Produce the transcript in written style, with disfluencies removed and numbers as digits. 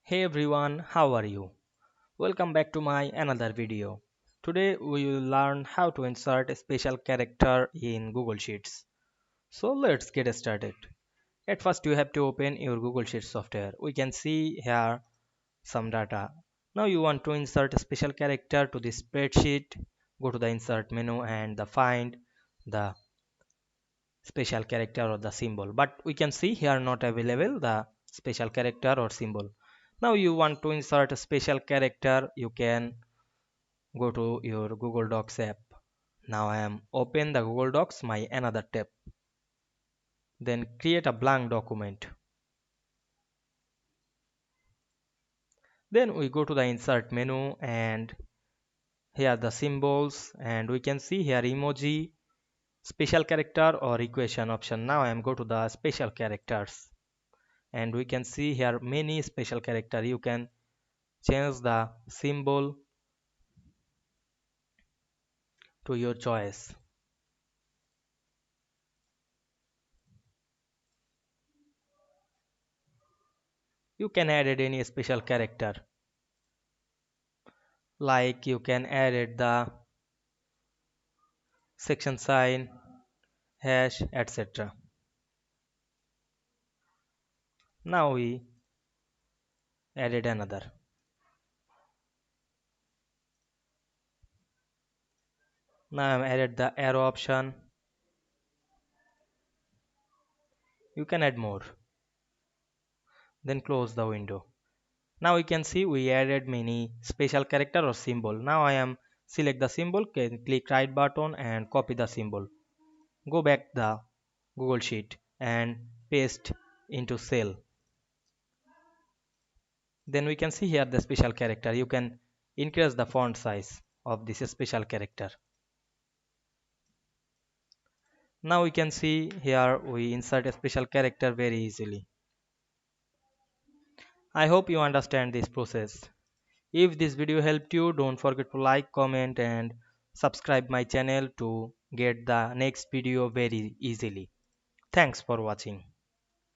Hey everyone, how are you? Welcome back to my another video. Today we will learn how to insert a special character in Google Sheets. So let's get started. At first you have to open your Google Sheets software. We can see here some data. Now you want to insert a special character to the spreadsheet. Go to the insert menu and find the special character or the symbol, but we can see here not available the special character or symbol. Now you want to insert a special character, you can go to your Google Docs app. Now I am open the Google Docs, my another tab. Then create a blank document. Then we go to the insert menu and here the symbols, and we can see here emoji, special character or equation option. Now I am go to the special characters, and we can see here many special character. You can change the symbol to your choice. You can add it any special character, like you can add it the section sign, hash, etc. Now we added another. Now I added the arrow option. You can add more. Then close the window. Now we can see we added many special character or symbol. Now I am select the symbol, can click right button and copy the symbol. Go back the Google Sheet and paste into cell. Then we can see here the special character. You can increase the font size of this special character. Now we can see here we insert a special character very easily. I hope you understand this process. If this video helped you, don't forget to like, comment and subscribe my channel to get the next video very easily. Thanks for watching.